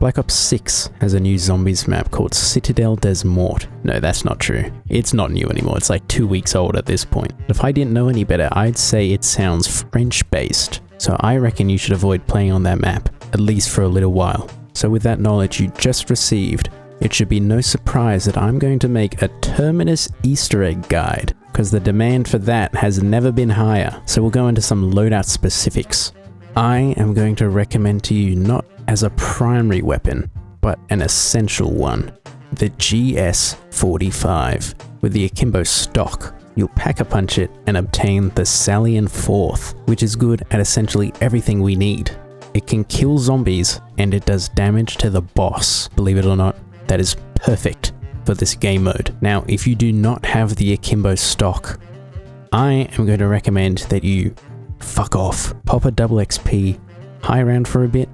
Black Ops 6 has a new zombies map called Citadel des Morts. No, that's not true. It's not new anymore. It's like 2 weeks old at this point. If I didn't know any better, I'd say it sounds French-based. So I reckon you should avoid playing on that map, at least for a little while. So with that knowledge you just received, it should be no surprise that I'm going to make a Terminus Easter egg guide, because the demand for that has never been higher. So we'll go into some loadout specifics. I am going to recommend to you not as a primary weapon, but an essential one. The GS45. With the Akimbo stock, you'll pack-a-punch it and obtain the Salian 4th, which is good at essentially everything we need. It can kill zombies and it does damage to the boss. Believe it or not, that is perfect for this game mode. Now, if you do not have the Akimbo stock, I am going to recommend that you fuck off, pop a double XP, high round for a bit,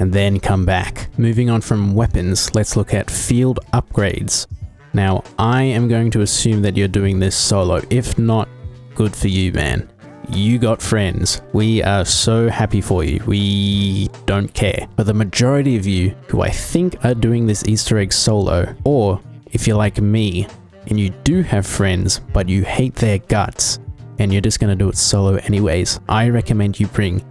and then come back. Moving on from weapons, let's look at field upgrades. Now, I am going to assume that you're doing this solo. If not, good for you, man. You got friends. We are so happy for you. We don't care. For the majority of you who I think are doing this Easter egg solo, or if you're like me and you do have friends but you hate their guts and you're just gonna do it solo anyways, I recommend you bring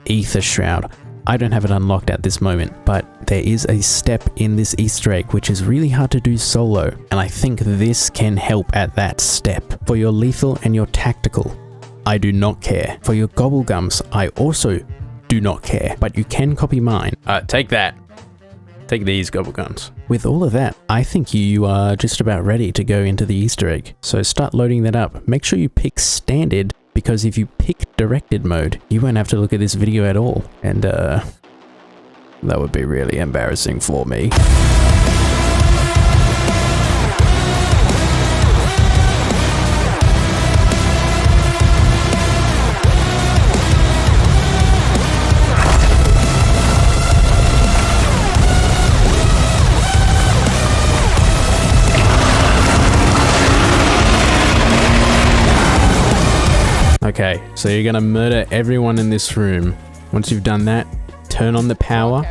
Ether Shroud. I don't have it unlocked at this moment, but there is a step in this Easter egg which is really hard to do solo, and I think this can help at that step. For your lethal and your tactical, I do not care. For your gobblegums, I also do not care, but you can copy mine. Take that. Take these gobblegums. With all of that, I think you are just about ready to go into the Easter egg. So start loading that up. Make sure you pick standard, because if you pick directed mode, you won't have to look at this video at all. And that would be really embarrassing for me. Okay, so you're gonna murder everyone in this room. Once you've done that, turn on the power,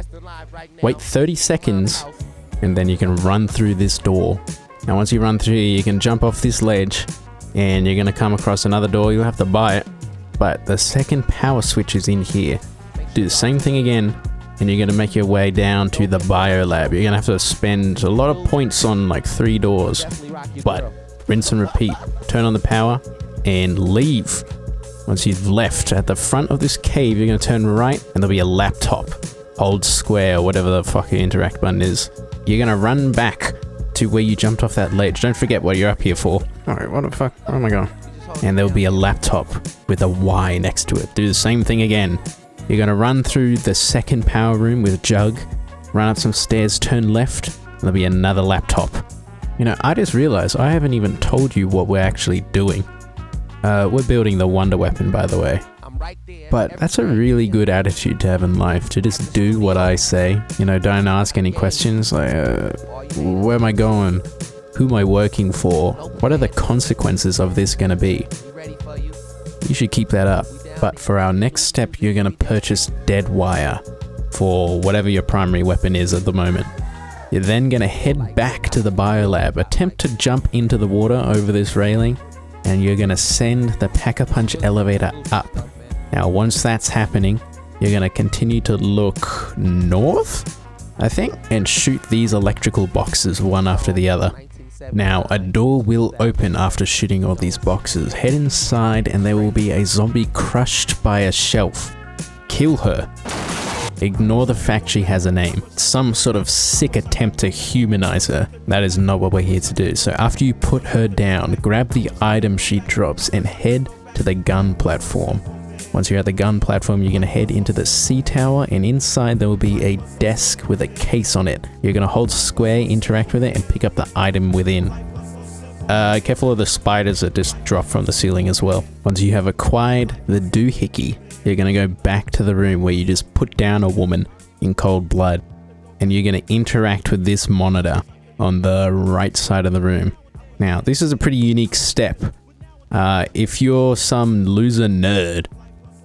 wait 30 seconds, and then you can run through this door. Now once you run through, you can jump off this ledge, and you're gonna come across another door. You'll have to buy it, but the second power switch is in here. Do the same thing again, and you're gonna make your way down to the biolab. You're gonna have to spend a lot of points on like 3 doors, but rinse and repeat. Turn on the power, and leave. Once you've left, at the front of this cave, you're going to turn right and there'll be a laptop. Hold square or whatever the fuck your interact button is. You're going to run back to where you jumped off that ledge. Don't forget what you're up here for. Alright, what the fuck? Where am I going? And there'll be a laptop with a Y next to it. Do the same thing again. You're going to run through the second power room with Jug, run up some stairs, turn left, and there'll be another laptop. You know, I just realized I haven't even told you what we're actually doing. We're building the wonder weapon, by the way. But that's a really good attitude to have in life, to just do what I say. You know, don't ask any questions like, where am I going? Who am I working for? What are the consequences of this gonna be? You should keep that up. But for our next step, you're gonna purchase dead wire for whatever your primary weapon is at the moment. You're then gonna head back to the biolab, attempt to jump into the water over this railing, and you're going to send the pack-a-punch elevator up. Now once that's happening, you're going to continue to look north, I think, and shoot these electrical boxes one after the other. Now a door will open after shooting all these boxes. Head inside and there will be a zombie crushed by a shelf. Kill her. Ignore the fact she has a name. Some sort of sick attempt to humanize her. That is not what we're here to do. So after you put her down, grab the item she drops and head to the gun platform. Once you're at the gun platform, you're going to head into the C tower, and inside there will be a desk with a case on it. You're going to hold square, interact with it, and pick up the item within. Careful of the spiders that just drop from the ceiling as well. Once you have acquired the Doohickey, you're going to go back to the room where you just put down a woman in cold blood, and you're going to interact with this monitor on the right side of the room. Now, this is a pretty unique step. If you're some loser nerd,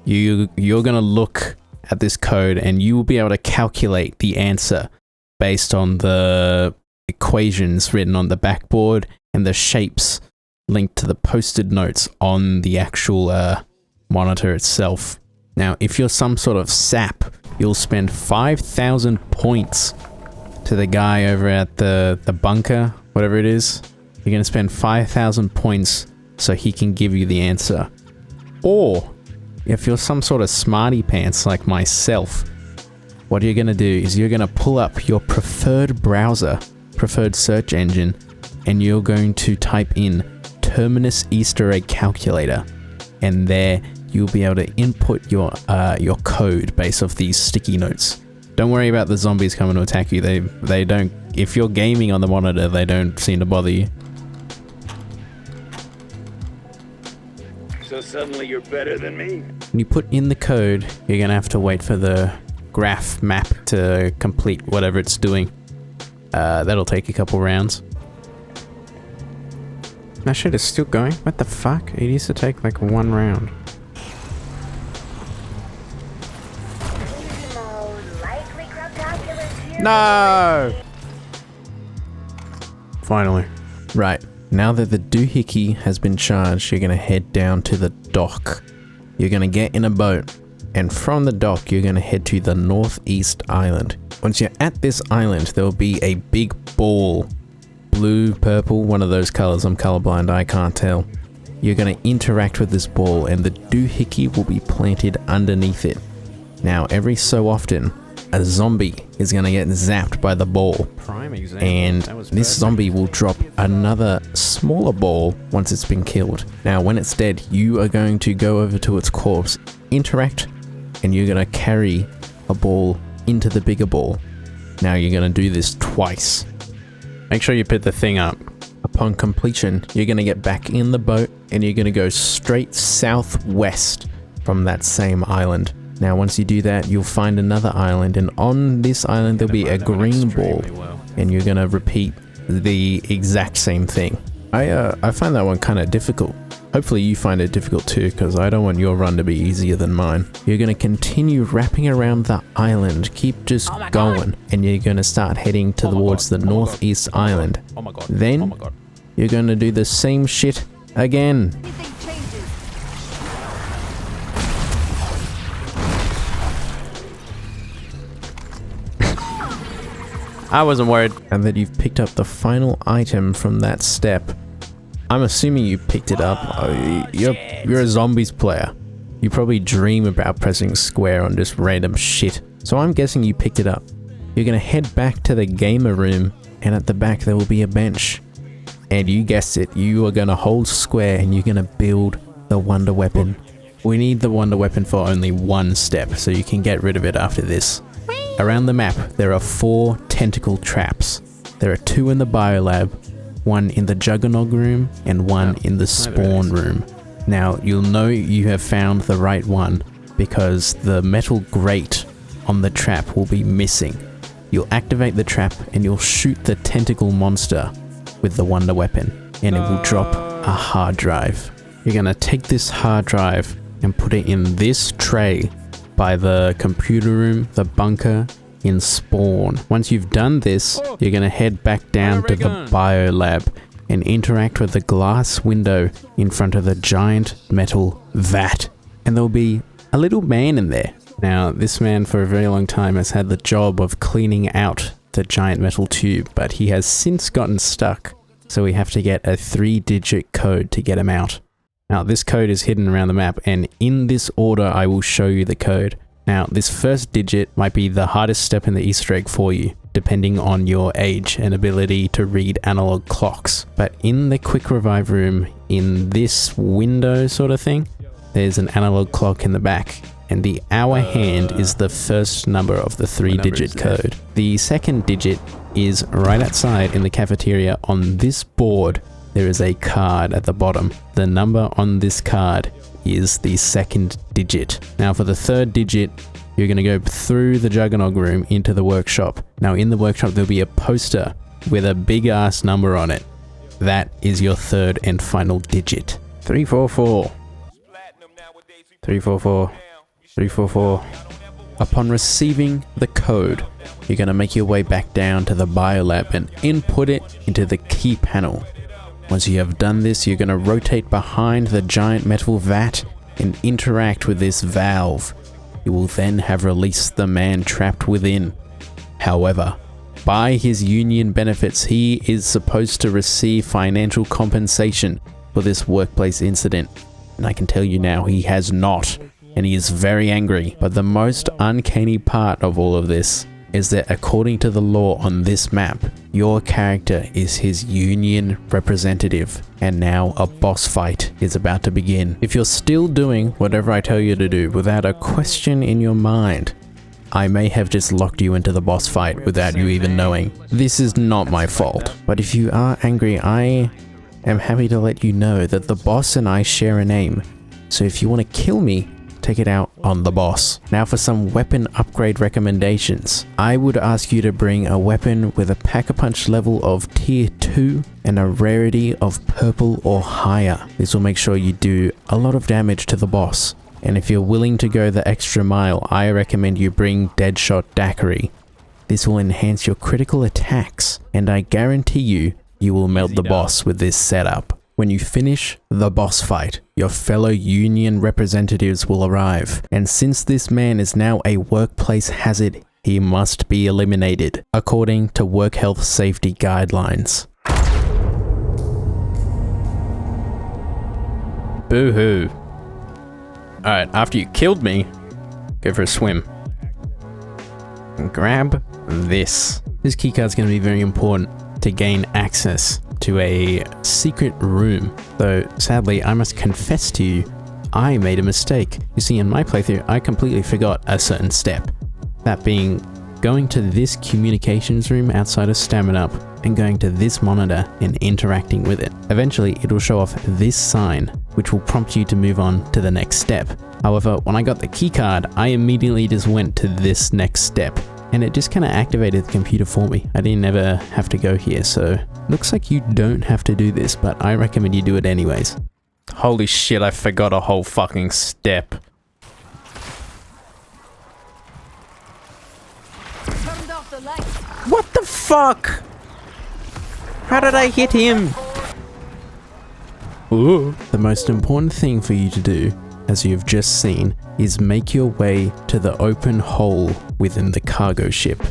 you're going to look at this code and you will be able to calculate the answer based on the equations written on the backboard and the shapes linked to the posted notes on the actual monitor itself. Now, if you're some sort of sap, you'll spend 5,000 points to the guy over at the bunker, whatever it is. You're going to spend 5,000 points so he can give you the answer. Or, if you're some sort of smarty pants like myself, what you're going to do is you're going to pull up your preferred browser, preferred search engine, and you're going to type in Terminus Easter egg calculator, and there you'll be able to input your code based off these sticky notes. Don't worry about the zombies coming to attack you. They don't. If you're gaming on the monitor, they don't seem to bother you. So suddenly you're better than me? When you put in the code, you're gonna have to wait for the graph map to complete whatever it's doing. That'll take a couple rounds. That shit is still going? What the fuck? It used to take like one round. No! Finally. Right, now that the doohickey has been charged, you're gonna head down to the dock. You're gonna get in a boat, and from the dock, you're gonna head to the northeast island. Once you're at this island, there will be a big ball. Blue, purple, one of those colors. I'm colorblind, I can't tell. You're gonna interact with this ball, and the doohickey will be planted underneath it. Now, every so often, a zombie is going to get zapped by the ball, and this zombie will drop another smaller ball once it's been killed. Now, when it's dead, you are going to go over to its corpse, interact, and you're going to carry a ball into the bigger ball. Now, you're going to do this twice. Make sure you put the thing up. Upon completion, you're going to get back in the boat, and you're going to go straight southwest from that same island. Now, once you do that, you'll find another island, and on this island there'll be a green ball, and you're gonna repeat the exact same thing. I find that one kind of difficult. Hopefully you find it difficult too, because I don't want your run to be easier than mine. You're gonna continue wrapping around the island, keep just going, and you're gonna start heading towards the northeast island. Then you're gonna do the same shit again. I wasn't worried. And that you've picked up the final item from that step. I'm assuming you picked it up. You're a zombies player. You probably dream about pressing square on just random shit. So I'm guessing you picked it up. You're gonna head back to the gamer room, and at the back there will be a bench. And you guessed it, you are gonna hold square and you're gonna build the wonder weapon. We need the wonder weapon for only one step, so you can get rid of it after this. Around the map, there are 4 tentacle traps. There are 2 in the biolab, 1 in the juggernog room, and 1 in the spawn room. Now, you'll know you have found the right one because the metal grate on the trap will be missing. You'll activate the trap and you'll shoot the tentacle monster with the wonder weapon, and it will drop a hard drive. You're gonna take this hard drive and put it in this tray by the computer room, the bunker, in spawn. Once you've done this, you're gonna head back down to the biolab and interact with the glass window in front of the giant metal vat. And there'll be a little man in there. Now, this man for a very long time has had the job of cleaning out the giant metal tube, but he has since gotten stuck, so we have to get a 3-digit code to get him out. Now, this code is hidden around the map, and in this order I will show you the code. Now, this first digit might be the hardest step in the Easter egg for you, depending on your age and ability to read analog clocks. But in the quick revive room, in this window sort of thing, there's an analog clock in the back, and the hour hand is the first number of the 3-digit code. The second digit is right outside in the cafeteria. On this board, there is a card at the bottom. The number on this card is the second digit. Now, for the third digit, you're going to go through the juggernog room into the workshop. Now, in the workshop, there'll be a poster with a big ass number on it. That is your third and final digit. 344. 344. 344. Upon receiving the code, you're going to make your way back down to the biolab and input it into the key panel. Once you have done this, you're going to rotate behind the giant metal vat and interact with this valve. You will then have released the man trapped within. However, by his union benefits, he is supposed to receive financial compensation for this workplace incident. And I can tell you now, he has not, and he is very angry. But the most uncanny part of all of this is that according to the law on this map, your character is his union representative, and now a boss fight is about to begin. If you're still doing whatever I tell you to do without a question in your mind, I may have just locked you into the boss fight without you even knowing. This is not my fault, but if you are angry, I am happy to let you know that the boss and I share a name. So if you want to kill me, take it out on the boss. Now for some weapon upgrade recommendations. I would ask you to bring a weapon with a pack-a-punch level of tier 2 and a rarity of purple or higher. This will make sure you do a lot of damage to the boss. And if you're willing to go the extra mile, I recommend you bring Deadshot Daiquiri. This will enhance your critical attacks, and I guarantee you will melt the boss with this setup. When you finish the boss fight, your fellow union representatives will arrive, and since this man is now a workplace hazard, he must be eliminated, according to work health safety guidelines. Boo-hoo. Alright, after you killed me, go for a swim. And grab this. This keycard's going to be very important to gain access to a secret room, though sadly I must confess to you, I made a mistake. You see, in my playthrough I completely forgot a certain step, that being going to this communications room outside of Stamina Up and going to this monitor and interacting with it. Eventually it will show off this sign, which will prompt you to move on to the next step. However, when I got the keycard, I immediately just went to this next step, and it just kind of activated the computer for me. I didn't ever have to go here, so looks like you don't have to do this, but I recommend you do it anyways. Holy shit, I forgot a whole fucking step. What the fuck? How did I hit him? Ooh. The most important thing for you to do, as you've just seen, is make your way to the open hole within the cargo ship.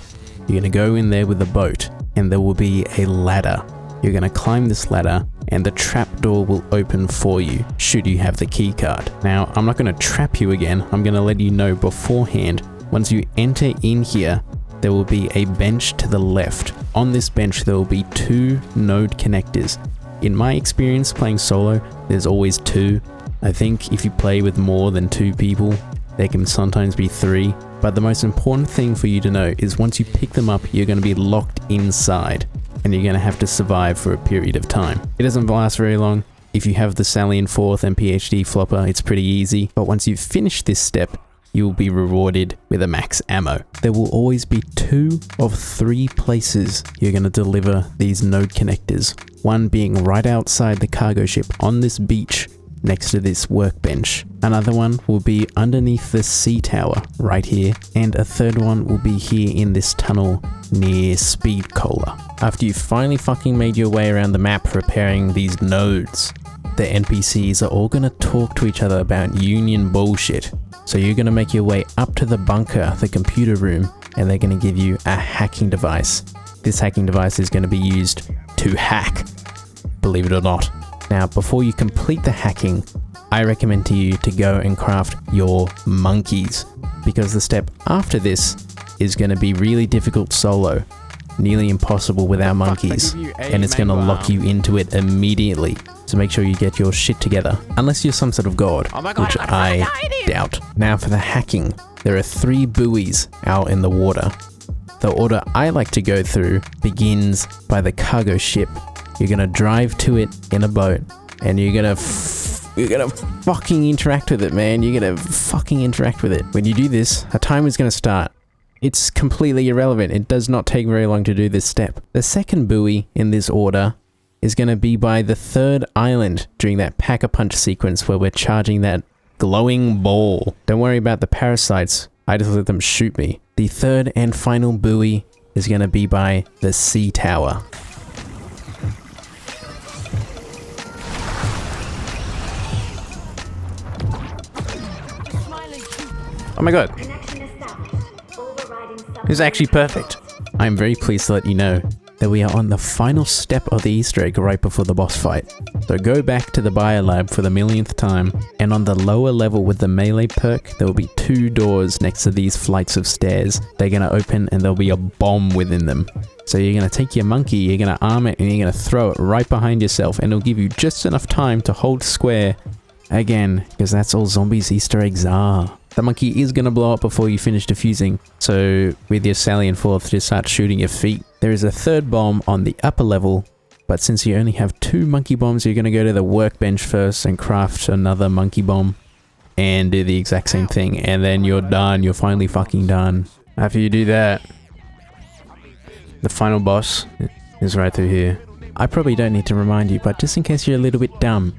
You're going to go in there with the boat, and there will be a ladder. You're going to climb this ladder, and the trapdoor will open for you, should you have the key card. Now, I'm not going to trap you again, I'm going to let you know beforehand. Once you enter in here, there will be a bench to the left. On this bench, there will be 2 node connectors. In my experience playing solo, there's always 2. I think if you play with more than 2 people, there can sometimes be 3. But the most important thing for you to know is once you pick them up, you're going to be locked inside, and you're going to have to survive for a period of time. It doesn't last very long. If you have the Salient 4th and PhD flopper, it's pretty easy. But once you've finished this step, you will be rewarded with a max ammo. There will always be 2 of 3 places you're going to deliver these node connectors. One being right outside the cargo ship on this beach next to this workbench. Another one will be underneath the sea tower right here, and a third one will be here in this tunnel near Speed Cola. After you've finally fucking made your way around the map repairing these nodes, the NPCs are all gonna talk to each other about union bullshit. So you're gonna make your way up to the bunker, the computer room, and they're gonna give you a hacking device. This hacking device is gonna be used to hack, believe it or not. Now, before you complete the hacking, I recommend to you to go and craft your monkeys, because the step after this is going to be really difficult solo, nearly impossible without monkeys, and it's going to lock you into it immediately. So make sure you get your shit together, unless you're some sort of god, which I doubt. Now for the hacking, there are 3 buoys out in the water. The order I like to go through begins by the cargo ship. You're gonna drive to it in a boat, and you're gonna fucking interact with it, man. You're gonna fucking interact with it. When you do this, a timer is gonna start. It's completely irrelevant. It does not take very long to do this step. The second buoy in this order is gonna be by the 3rd island during that pack-a-punch sequence where we're charging that glowing ball. Don't worry about the parasites. I just let them shoot me. The third and final buoy is going to be by the sea tower. Oh my god. It's actually perfect. I'm very pleased to let you know that we are on the final step of the Easter egg right before the boss fight. So go back to the biolab for the millionth time, and on the lower level with the melee perk, there will be 2 doors next to these flights of stairs. They're going to open and there'll be a bomb within them. So you're going to take your monkey, you're going to arm it, and you're going to throw it right behind yourself, and it'll give you just enough time to hold square again, because that's all zombies Easter eggs are. The monkey is going to blow up before you finish defusing, so with your Sally and Fourth, just start shooting your feet. There is a 3rd bomb on the upper level, but since you only have 2 monkey bombs, you're going to go to the workbench first and craft another monkey bomb and do the exact same thing, and then you're done. You're finally fucking done. After you do that, the final boss is right through here. I probably don't need to remind you, but just in case you're a little bit dumb,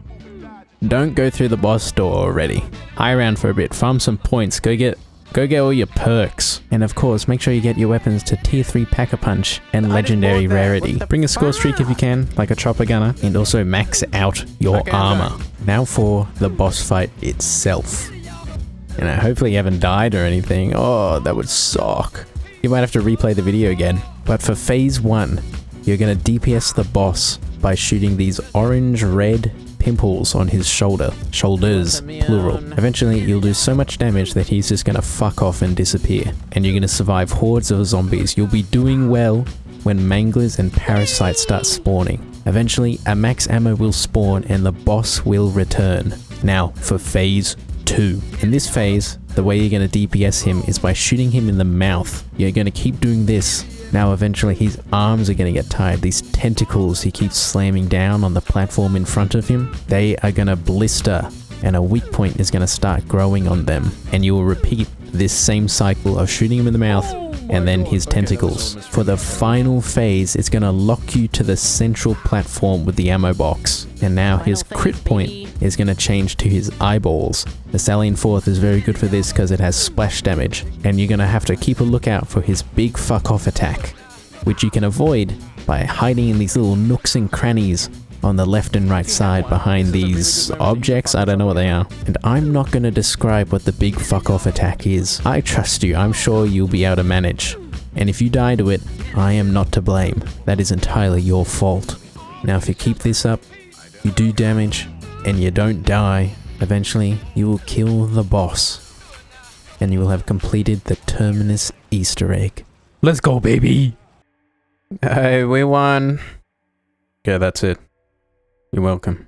don't go through the boss door already. High around for a bit, farm some points, go get all your perks. And of course, make sure you get your weapons to tier 3 Pack-a-Punch and legendary rarity. Bring a score streak if you can, like a chopper gunner, and also max out your armor. Now for the boss fight itself. And hopefully you haven't died or anything. Oh, that would suck. You might have to replay the video again. But for phase 1, you're gonna DPS the boss by shooting these orange-red pimples on his shoulders, plural. Eventually you'll do so much damage that he's just gonna fuck off and disappear, and you're gonna survive hordes of zombies. You'll be doing well when manglers and parasites start spawning. Eventually a max ammo will spawn and the boss will return. Now for phase 2. In this phase, the way you're gonna DPS him is by shooting him in the mouth. You're gonna keep doing this. Now eventually his arms are going to get tired. These tentacles he keeps slamming down on the platform in front of him, they are going to blister and a weak point is going to start growing on them. And you will repeat this same cycle of shooting him in the mouth and then his tentacles. For the final phase, it's going to lock you to the central platform with the ammo box. And now his crit point is going to change to his eyeballs. The Sally and Fourth is very good for this because it has splash damage, and you're going to have to keep a lookout for his big fuck off attack, which you can avoid by hiding in these little nooks and crannies on the left and right side behind these objects. I don't know what they are. And I'm not going to describe what the big fuck off attack is. I trust you. I'm sure you'll be able to manage. And if you die to it, I am not to blame. That is entirely your fault. Now if you keep this up, you do damage, and you don't die, eventually you will kill the boss. And you will have completed the Terminus Easter egg. Let's go, baby! Hey, we won! Okay, that's it. You're welcome.